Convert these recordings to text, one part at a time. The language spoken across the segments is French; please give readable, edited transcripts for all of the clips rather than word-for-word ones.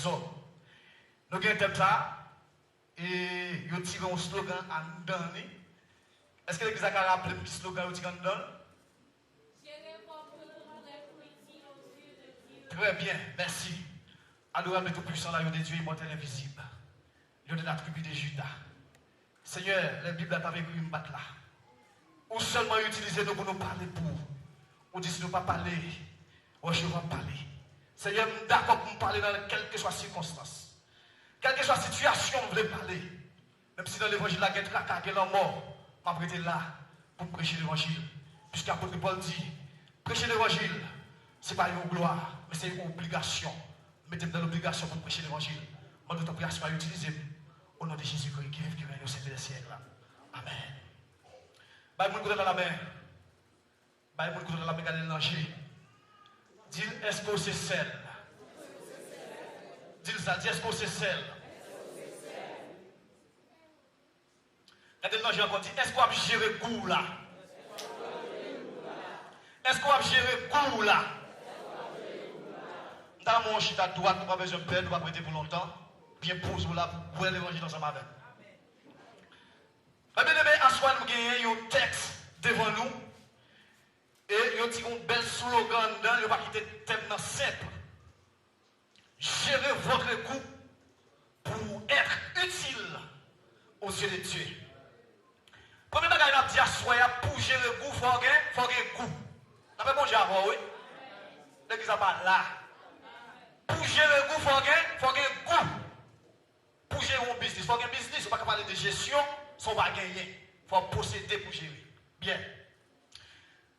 hommes. Nous avons un thème ça, et nous tirons un slogan à nous donner. Est-ce que l'église a rappelé le slogan que nous donne? Très bien, merci. Adorable et tout-puissant, là, il y a des dieux immortels invisibles. Il y a de la tribu de Judas. Seigneur, la Bible a avec lui, là. Ou seulement utiliser nous pour nous parler pour. Ou dit si nous ne pas parler, ou je vais parler. Seigneur, d'accord pour me parler dans quelle que soit circonstance. Quelle que soit situation, vous voulez parler. Même si dans l'évangile, la guerre traque, la mort, je vais prêter là pour prêcher l'évangile. Puisqu'apôtre Paul dit, prêcher l'évangile, ce n'est pas une gloire, mais c'est une obligation. Mettez-moi dans l'obligation pour prêcher l'évangile. Moi, notre prière soit utilisée au nom de Jésus-Christ qui règne au sein des siècles. Amen. Bah, mon côté dans la main. Bah, mon côté dans la main, regardez le danger. Dis, est-ce que c'est celle? Dis ça, dis, est-ce que c'est celle? Regardez le danger encore, dit, est-ce qu'on va gérer goût là? Est-ce qu'on va gérer goût là? Dans mon chute à droite, nous n'avons pas besoin de peine, nous ne pas prêter pour longtemps. Bien pose là pour voir l'évangile ensemble avec. Mais bien aimé, à soi, nous avons un texte devant nous. Et nous avons un bel slogan dedans, nous pas quitter le thème simple. Gérez votre goût pour être utile aux yeux de Dieu. Premier bagage, nous avons dit à soi, pour gérer le goût, il faut avoir goût. Nous avons bon Dieu avant, oui. L'église n'a pas là. Pour gérer le goût, il faut avoir goût. Pour gérer un business, il faut avoir un business, il ne faut pas parler de gestion, il ne faut pas gagner. Il faut posséder pour gérer. Bien.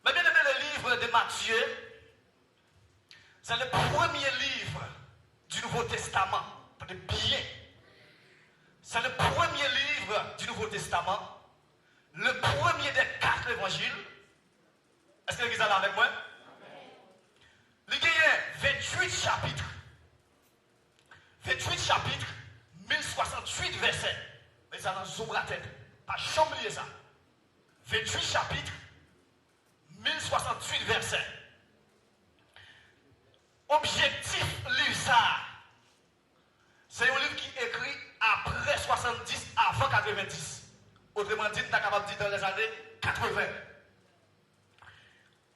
Mais bien aimé, le livre de Matthieu, c'est le premier livre du Nouveau Testament. De bien. C'est le premier livre du Nouveau Testament. Le premier des 4 évangiles. Est-ce que l'église est là avec moi? Il y a 28 chapitres. 28 chapitres, 1068 versets. Mais ça dans zoom la tête. Pas chamblier ça. 28 chapitres, 1068 versets. Objectif livre ça. C'est un livre qui est écrit après 70, avant 90. Autrement dit, tu es capable de dire dans les années 80.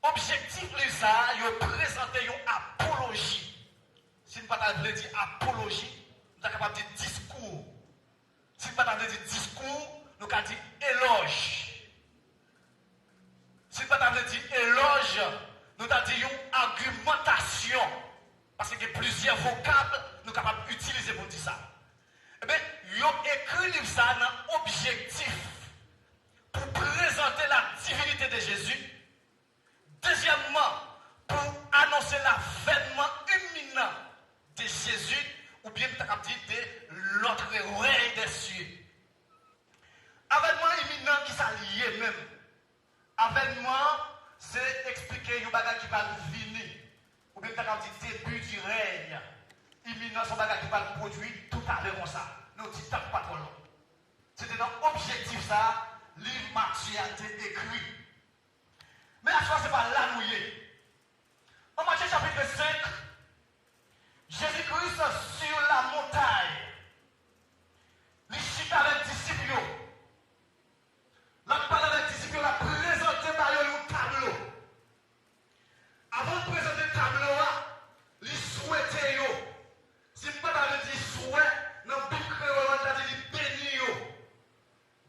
Objectif livre ça, il a présenté une apologie. Si nous ne pouvons pas dire apologie, nous sommes capables de dire discours. Si nous ne pouvons pas dire discours, nous pouvons dire éloge. Si nous ne pouvons pas dire éloge, nous pouvons dire argumentation. Parce qu'il y a plusieurs vocables, nous sommes capables d'utiliser pour dire ça. Eh bien, ils ont écrit ça dans objectif pour présenter la divinité de Jésus. Deuxièmement, pour annoncer l'avènement imminent de Jésus, ou bien de l'autre règne des cieux. Avènement imminent qui s'allie même. Avènement, c'est expliquer un bagage qui va venir. Ou bien de début du règne. Imminent, c'est un bagage qui va produire tout à l'heure comme ça. Nous disons pas trop long. C'était dans l'objectif ça, livre Matthieu a été écrit. Mais à soi, ce n'est pas là nous y est. En Matthieu chapitre 5, Jésus-Christ sur la montagne, il chita avec les disciples. L'autre parle avec les disciples, il a présenté par un tableau. Avant de présenter le tableau, il souhaitait, si je ne peux pas dire souhait, dans le Bible créole, on a dit béni.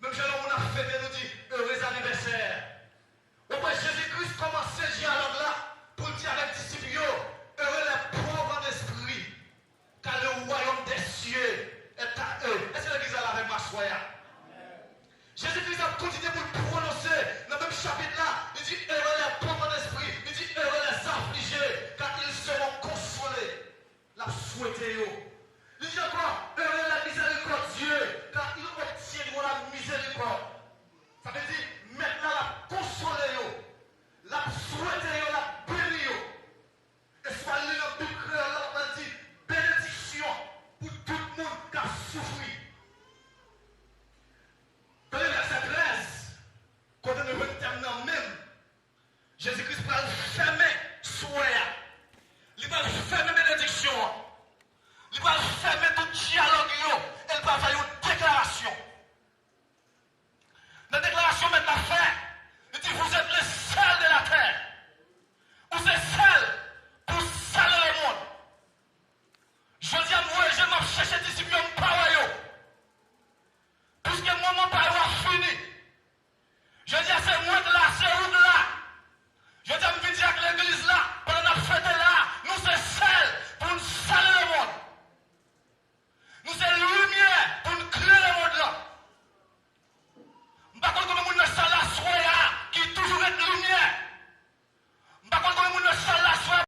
Même si on a fêté, nous dit heureux anniversaire. Au moins Jésus-Christ commence ce dialogue là pour dire avec les disciples, heureux les pauvres d'esprit, car le royaume des cieux est à eux. Est-ce que l'église est là avec ma soya? Jésus-Christ a continué pour le prononcer dans le même chapitre là. Il dit heureux les pauvres d'esprit, il dit heureux les affligés, car ils seront consolés. La souhaité. Il dit quoi?